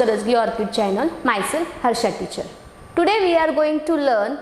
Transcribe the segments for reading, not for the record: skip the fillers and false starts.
Karajagi Orchid channel. Myself Harsha teacher. Today we are going to learn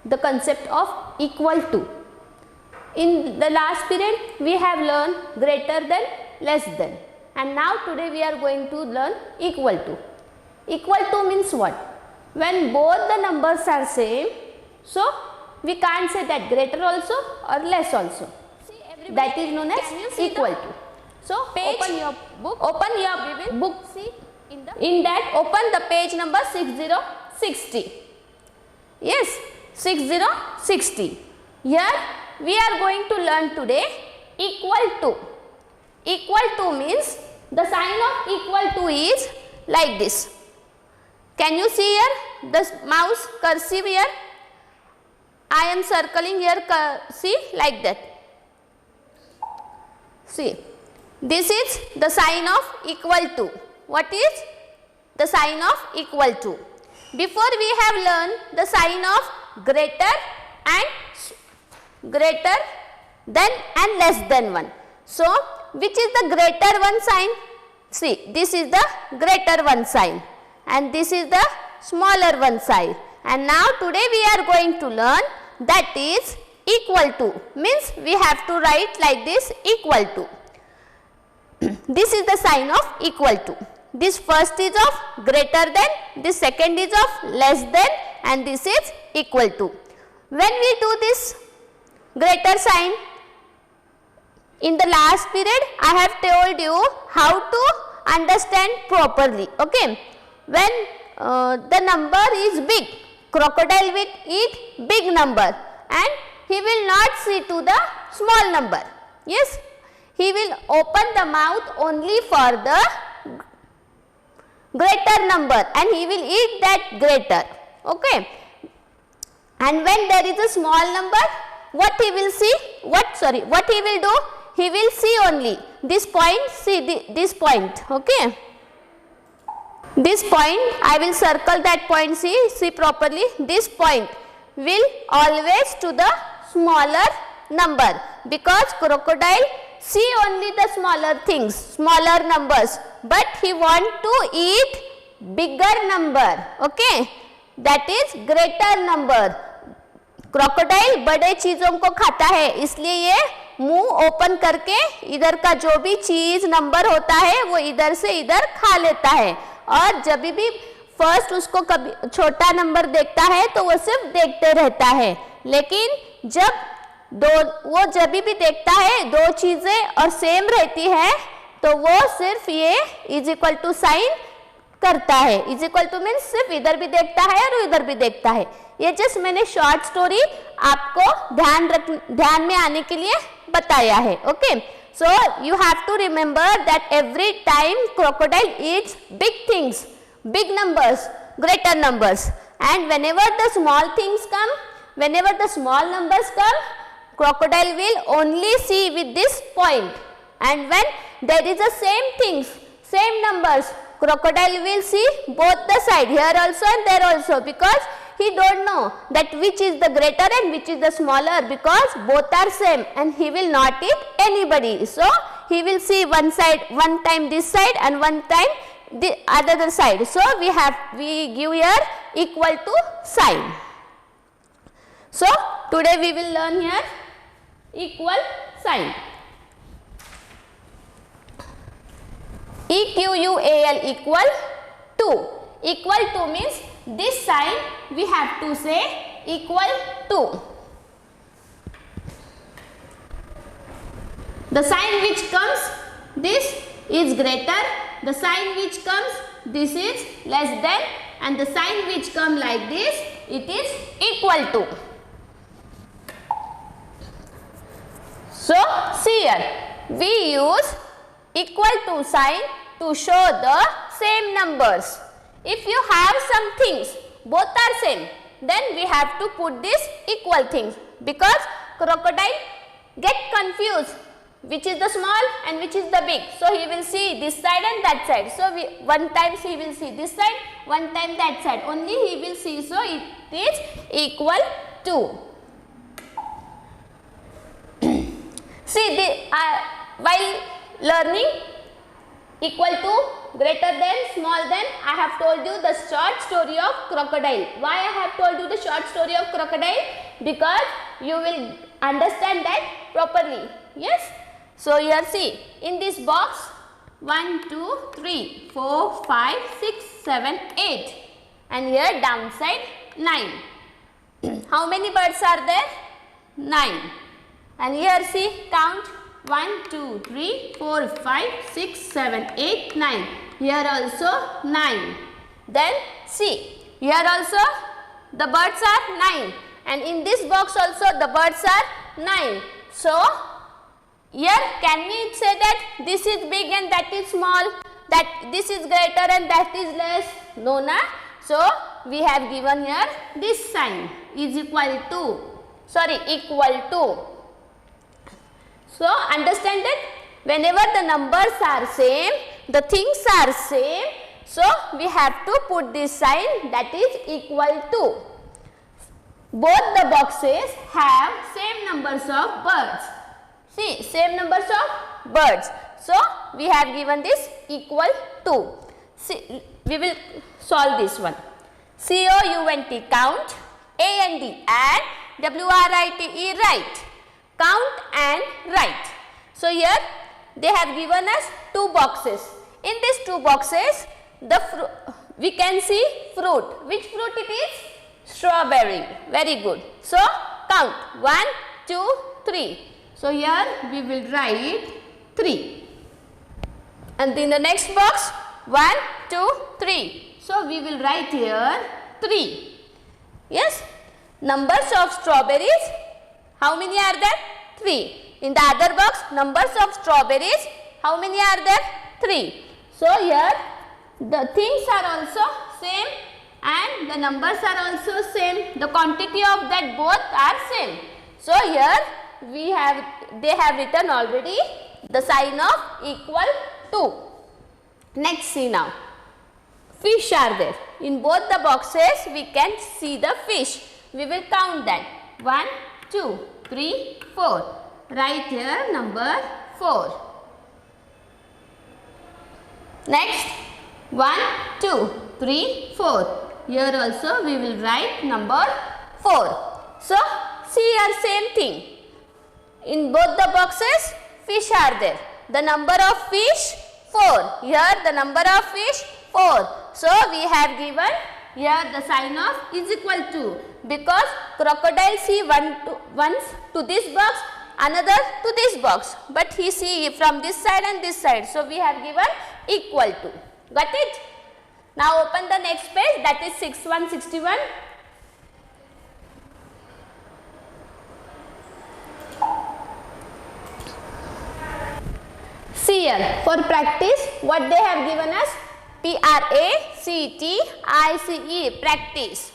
the concept of equal to. In the last period we have learned greater than, less than, and now today we are going to learn equal to. Equal to means what? When both the numbers are same, so we can't say that greater also or less also. That is known as equal to. So open your book. See in that open the page number 6060. Yes, 6060. Here we are going to learn today equal to. Equal to means the sign of equal to is like this. Can you see here the mouse cursive here? I am circling here, see, like that. See, this is the sign of equal to. What is the sign of equal to? Before we have learned the sign of greater than and less than one. So, which is the greater one sign? See, this is the greater one sign and this is the smaller one sign. And now today we are going to learn that is equal to, means we have to write like this, equal to. This is the sign of equal to. This first is of greater than, this second is of less than, and this is equal to. When we do this greater sign, in the last period I have told you how to understand properly. Okay, when the number is big, crocodile will eat big number and he will not see to the small number. Yes, he will open the mouth only for the greater number and he will eat that greater. Okay, and when there is a small number, what he will see? What he will do? He will see only this point. See this point. Okay, this point I will circle that point. See properly. This point will always to the smaller number because crocodile see only the smaller things, smaller numbers, but he want to eat bigger number. Okay, that is greater number. Crocodile बड़े चीजों को खाता है, इसलिए ये मुंह open करके इधर का जो भी चीज नंबर होता है वो इधर से इधर खा लेता है। और जब भी फर्स्ट उसको कभी छोटा नंबर देखता है तो वो सिर्फ देखते रहता है, लेकिन वो जब भी देखता है दो चीजें और सेम रहती है तो वो सिर्फ ये इज इक्वल टू साइन करता है। इज इक्वल टू मीन्स सिर्फ इधर भी देखता है और इधर भी देखता है। ये जस्ट मैंने शॉर्ट स्टोरी आपको ध्यान में आने के लिए बताया है। Okay, so you have to remember that every time crocodile eats big things, big numbers, greater numbers, and whenever the small things come, whenever the small numbers come, crocodile will only see with this point, and when there is the same things, same numbers, crocodile will see both the side, here also and there also, because he don't know that which is the greater and which is the smaller, because both are same and he will not eat anybody. So he will see one side, one time this side and one time the other side. So we give here equal to sign. So today we will learn here equal sign. EQUAL equal to. Equal to means this sign we have to say equal to. The sign which comes, this is greater, the sign which comes, this is less than, and the sign which comes like this, it is equal to. So see here, we use equal to sign to show the same numbers. If you have some things, both are same, then we have to put this equal things, because crocodile get confused which is the small and which is the big. So he will see this side and that side. So one time he will see this side, one time that side. Only he will see. So it is equal to. See, while learning equal to, greater than, small than. I have told you the short story of crocodile. Why I have told you the short story of crocodile? Because you will understand that properly. Yes. So here see, in this box 1, 2, 3, 4, 5, 6, 7, 8 and here downside 9. How many birds are there? 9. And here see, count 1, 2, 3, 4, 5, 6, 7, 8, 9. Here also 9. Then see, here also the birds are 9 and in this box also the birds are 9. So here can we say that this is big and that is small, that this is greater and that is less? No, na. So we have given here this sign is equal to, equal to. So understand that whenever the numbers are same, the things are same, so we have to put this sign, that is equal to. Both the boxes have same numbers of birds. See, same numbers of birds. So we have given this equal to. See, we will solve this one. C-O-U-N-T, count, A-N-D, and W-R-I-T-E, write. Count and write. So here they have given us two boxes. In these two boxes, we can see fruit. Which fruit it is? Strawberry. Very good. So count 1, 2, 3. So here we will write 3. And in the next box 1, 2, 3. So we will write here 3. Yes. Numbers of strawberries. How many are there? 3. In the other box, numbers of strawberries, how many are there? 3. So here the things are also same and the numbers are also same. The quantity of that both are same. So here they have written already the sign of equal to. Next, see now. Fish are there. In both the boxes we can see the fish. We will count that. 1, 2, 3, 4. Write here number 4. Next 1, 2, 3, 4. Here also we will write number 4. So see here same thing. In both the boxes fish are there. The number of fish 4. Here the number of fish 4. So we have given here the sign of is equal to, because crocodile see once to this box, another to this box, but he see from this side and this side. So we have given equal to. Got it? Now open the next page, that is 6161. See here, for practice what they have given us, P-R-A-C-T-I-C-E, practice.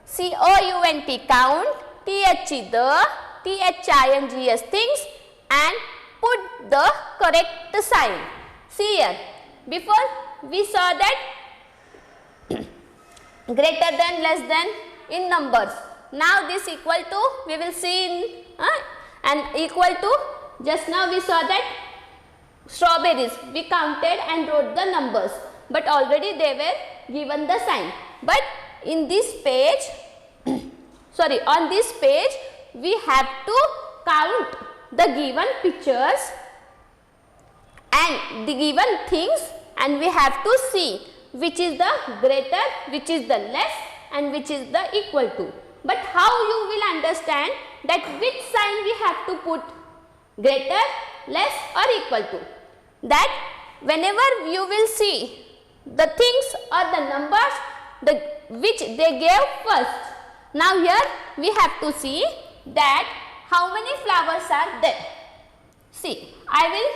C-O-U-N-T, count, T-H-E, the, T-H-I-N-G-S, things, and put the correct sign. See here, before we saw that greater than, less than in numbers. Now this equal to we will see in and equal to, just now we saw that strawberries we counted and wrote the numbers, but already they were given the sign. But in this page on this page we have to count the given pictures and the given things, and we have to see which is the greater, which is the less, and which is the equal to. But how you will understand that which sign we have to put, greater, less or equal to? That whenever you will see the things or the numbers which they gave first. Now here we have to see that how many flowers are there. See, I will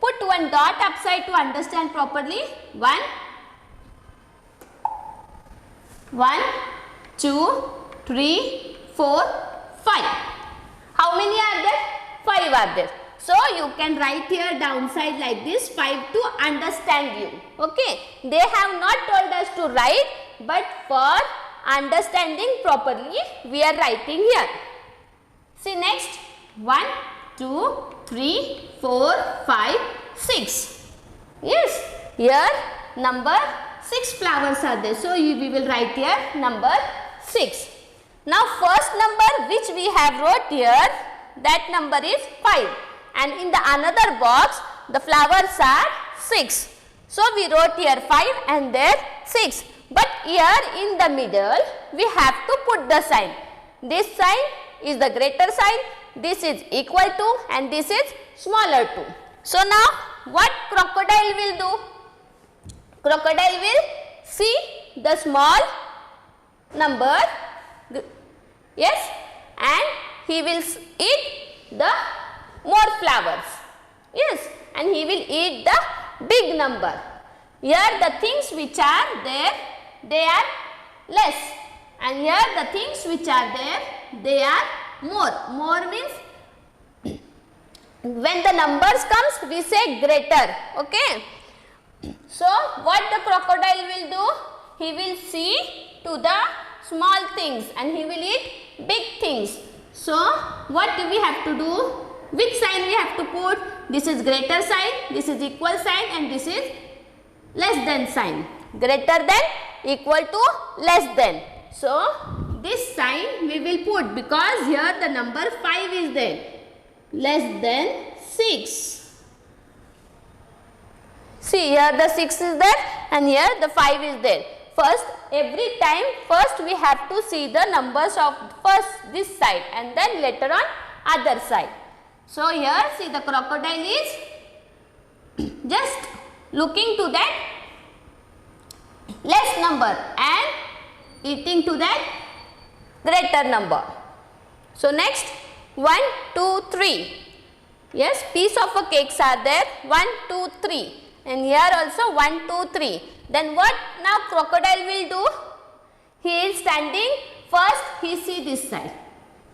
put one dot upside to understand properly. 1, 2, 3, 4, 5. How many are there? 5 are there. So you can write here downside like this, 5 to understand you. Okay. They have not told us to write, but for understanding properly we are writing here. See next, 1, 2, 3, 4, 5, 6. Yes, here number 6 flowers are there. So we will write here number 6. Now first number which we have wrote here, that number is 5, and in the another box the flowers are 6. So we wrote here 5 and there 6. But here in the middle we have to put the sign. This sign is the greater sign, this is equal to, and this is smaller to. So now what crocodile will do? Crocodile will see the small number, yes, and he will eat the more flowers, yes, and he will eat the big number. Here the things which are there, they are less, and here the things which are there, they are more. More means when the numbers comes we say greater, okay. So what the crocodile will do? He will see to the small things and he will eat big things. So what do we have to do? Which sign we have to put? This is greater sign, this is equal sign, and this is less than sign. Greater than, equal to, less than. So this sign we will put because here the number 5 is there. Less than 6. See, here the 6 is there and here the 5 is there. First, every time first we have to see the numbers of first this side and then later on other side. So here see the crocodile is just looking to that less number and eating to that greater number. So next 1, 2, 3. Yes, piece of a cakes are there 1, 2, 3. And here also 1, 2, 3. Then what now crocodile will do? He is standing, first he see this side.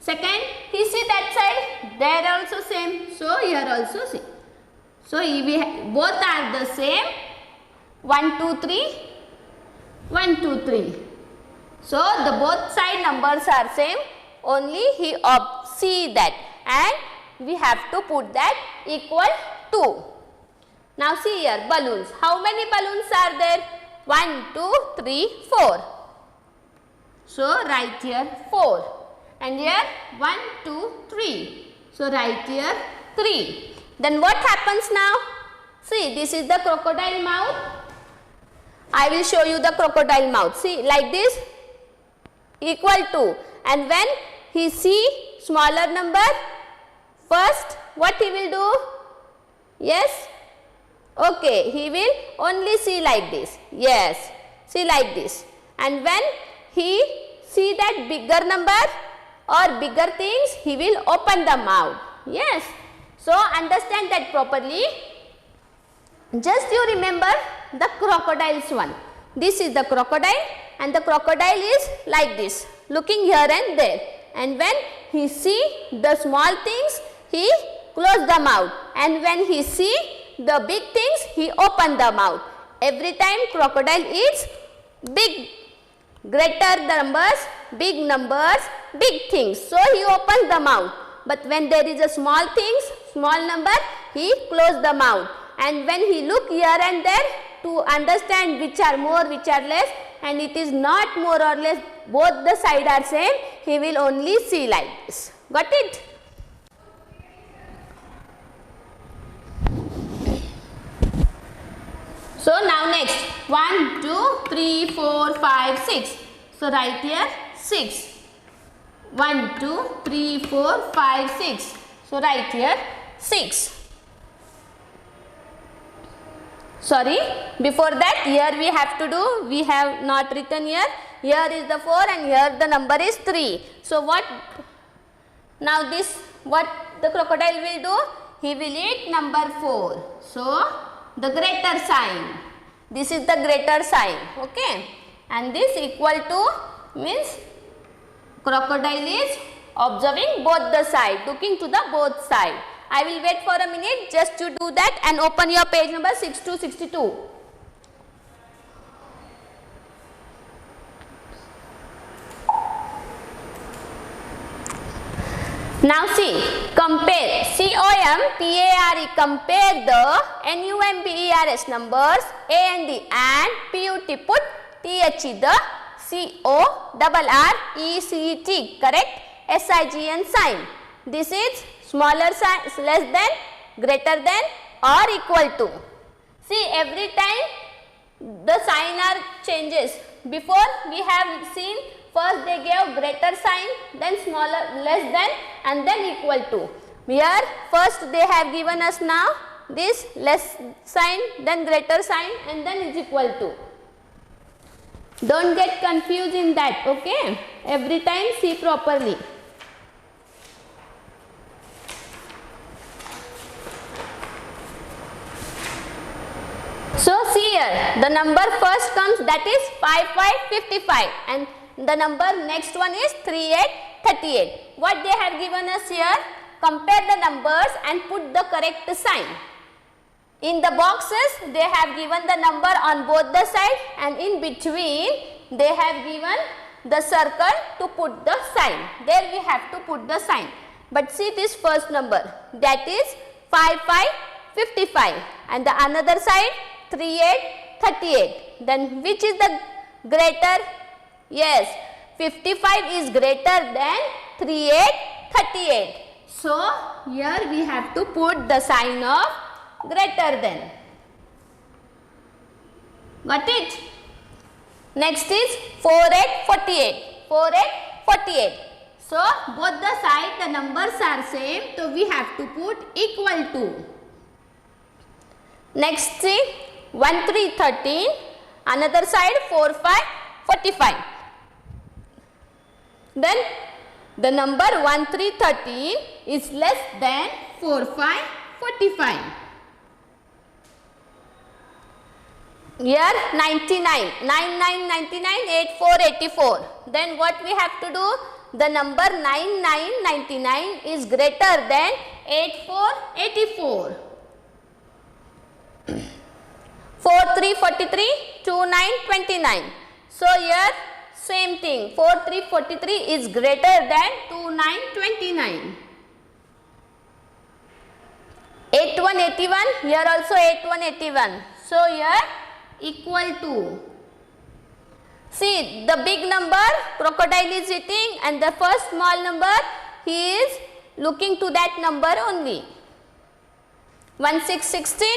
Second he see that side, there also same. So here also see. So both are the same 1, 2, 3, 1, 2, 3. So the both side numbers are same, only he see that and we have to put that equal to. Now see here balloons. How many balloons are there? 1, 2, 3, 4. So write here 4. And here 1, 2, 3. So write here 3. Then what happens now? See, this is the crocodile mouth. I will show you the crocodile mouth. See, like this, equal to. And when he see smaller number, first what he will do? Yes. Okay, he will only see like this. Yes, see like this. And when he see that bigger number or bigger things, he will open the mouth. Yes. So understand that properly. Just you remember the crocodile's one. This is the crocodile and the crocodile is like this, looking here and there. And when he see the small things, he close the mouth. And when he see the big things, he open the mouth. Every time crocodile eats big, greater numbers, big things. So he opens the mouth. But when there is a small things, small number, he close the mouth. And when he look here and there to understand which are more, which are less, and it is not more or less, both the side are same, he will only see like this. Got it? So now next 1, 2, 3, 4, 5, 6. So write here 6. 1, 2, 3, 4, 5, 6. So write here 6. Sorry, before that here we have to do, we have not written here. Here is the 4 and here the number is 3. So what, now this, what the crocodile will do? He will eat number 4. So the greater sign. This is the greater sign. Okay. And this equal to means crocodile is observing both the side, looking to the both side. I will wait for a minute just to do that and open your page number 6 to 62. Now see, Compare, C-O-M-P-A-R-E, compare the N-U-M-B-E-R-S numbers A and D and P-U-T, put T-H-E, the C-O-R-R-E-C-T, correct? S-I-G-N sign. This is smaller sign, less than, greater than or equal to. See, every time the sign are changes. Before we have seen first they gave greater sign, then smaller, less than and then equal to. Here first they have given us now this less sign, then greater sign and then is equal to. Don't get confused in that, okay? Every time see properly. So see here, the number first comes, that is 5555, and the number next one is 3838. What they have given us here, compare the numbers and put the correct sign. In the boxes they have given the number on both the sides and in between they have given the circle to put the sign. There we have to put the sign. But see this first number, that is 5555, and the another side 3838. Then which is the greater? Yes, 55 is greater than 3838. So here we have to put the sign of greater than. Got it? Next is 4848. 4848. So both the side the numbers are same, so we have to put equal to. Next see 1313, another side 4545. Then the number 1313 is less than 4545. Here 99, 9999, 8484. Then what we have to do? The number 9999 is greater than 8484. 4343, 2929. So here same thing, 4343 is greater than 2929. 8181, here also 8181. So here equal to. See the big number crocodile is eating and the first small number he is looking to that number only. 1616,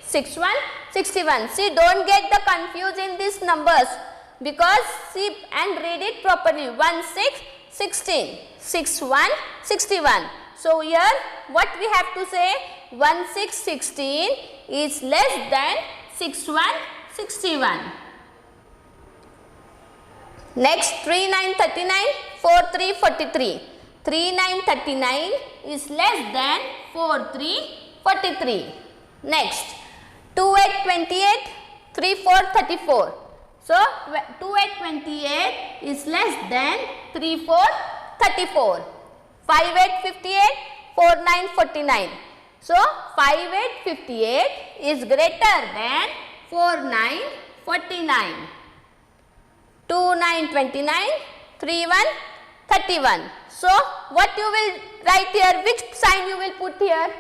61, 61. See, don't get the confused in these numbers, because see and read it properly. 1616, 61, 61. So here what we have to say, 1616 is less than 6161. Next 3939, 4343. 3939 is less than 4343. Next 2828, 3434. So 2828 is less than 3434. 5858, 4949. So 5858 is greater than 4949. 2929, 3131. So what you will write here, which sign you will put here?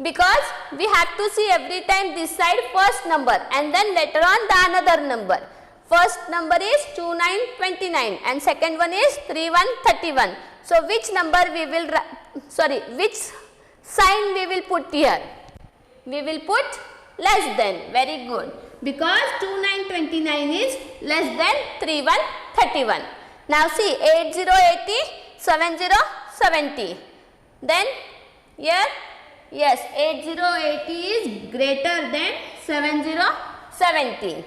Because we have to see every time this side first number and then later on the another number. First number is 2929 and second one is 3131. So which number we will, which sign we will put here? We will put less than. Very good. Because 2929 is less than 3131. Now see 8080, 7070. Then here, yes, 8080 is greater than 7070.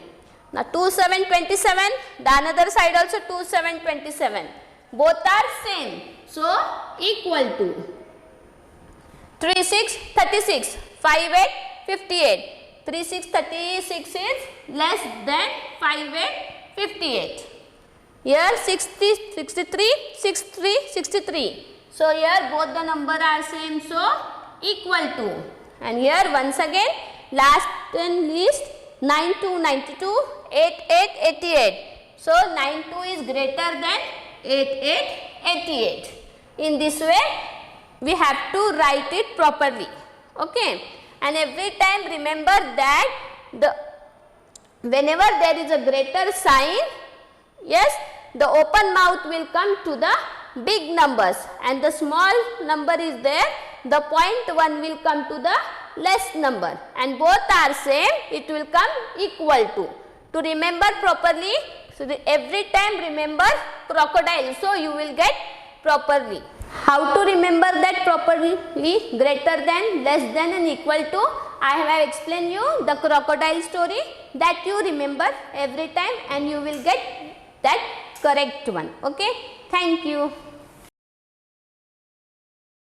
Now 2727, the another side also 2727. Both are same. So equal to. 3636, 5858. 3636 is less than 5858. Here 60, 63, 63, 63. So here both the number are same, so equal to. And here once again last and least 92, 92, 88, 88. So 92 is greater than 88, 88. In this way we have to write it properly. Okay, and every time remember that whenever there is a greater sign, yes, the open mouth will come to the big numbers, and the small number is there, the point 1 will come to the less number, and both are same, it will come equal to. To remember properly, so every time remember crocodile, so you will get properly. How to remember that properly? Greater than, less than and equal to. I have explained you the crocodile story, that you remember every time and you will get that correct one. Okay, thank you.